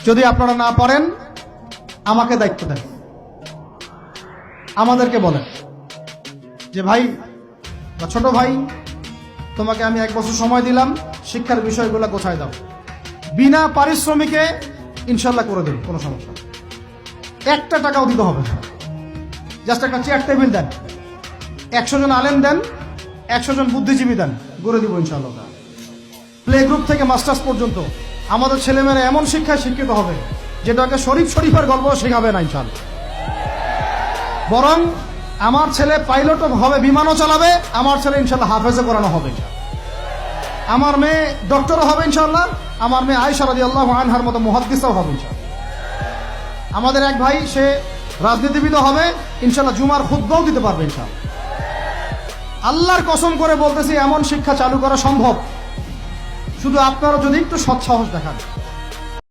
যদি আপনারা না পারেন আমাকে দায়িত্ব দেন, আমাদেরকে বলেন যে ভাই বা ছোট ভাই, তোমাকে আমি 1 বছর সময় দিলাম, শিক্ষার বিষয়গুলো গোছায় দাও। বিনা পারিশ্রমিকে ইনশাল্লাহ করে দেব, কোনো সমস্যা, 1 টাকাও দিতে হবে না। জাস্ট একটা চেয়ার টেবিল দেন, 100 জন আলেম দেন, 100 জন বুদ্ধিজীবী দেন, গড়ে দিব ইনশাআল্লাহ। প্লে গ্রুপ থেকে মাস্টার্স পর্যন্ত আমাদের ছেলেমেয়েরা এমন শিক্ষায় শিক্ষিত হবে যেটাকে শরীফের গল্প শেখাবে না ইনশাআল্লাহ। বরং আমার ছেলে পাইলটও হবে, বিমানও চালাবে, আমার ছেলে ইনশাআল্লাহ হাফেজে করানো হবে, আমার মেয়ে ডক্টরও হবে ইনশাআল্লাহ, আমার মেয়ে আয়েশা রাদিয়াল্লাহু আনহার মতো মুহাদ্দিসও হবে ইনশাআল্লাহ। আমাদের এক ভাই, সে রাজনীতিবিদও হবে ইনশাআল্লাহ, জুমার খুতবাও দিতে পারবে ইনশাআল্লাহ। আল্লাহর কসম করে বলতেছি, এমন শিক্ষা চালু করা সম্ভব, শুধু আপনারা যদি একটু সৎসাহস দেখান।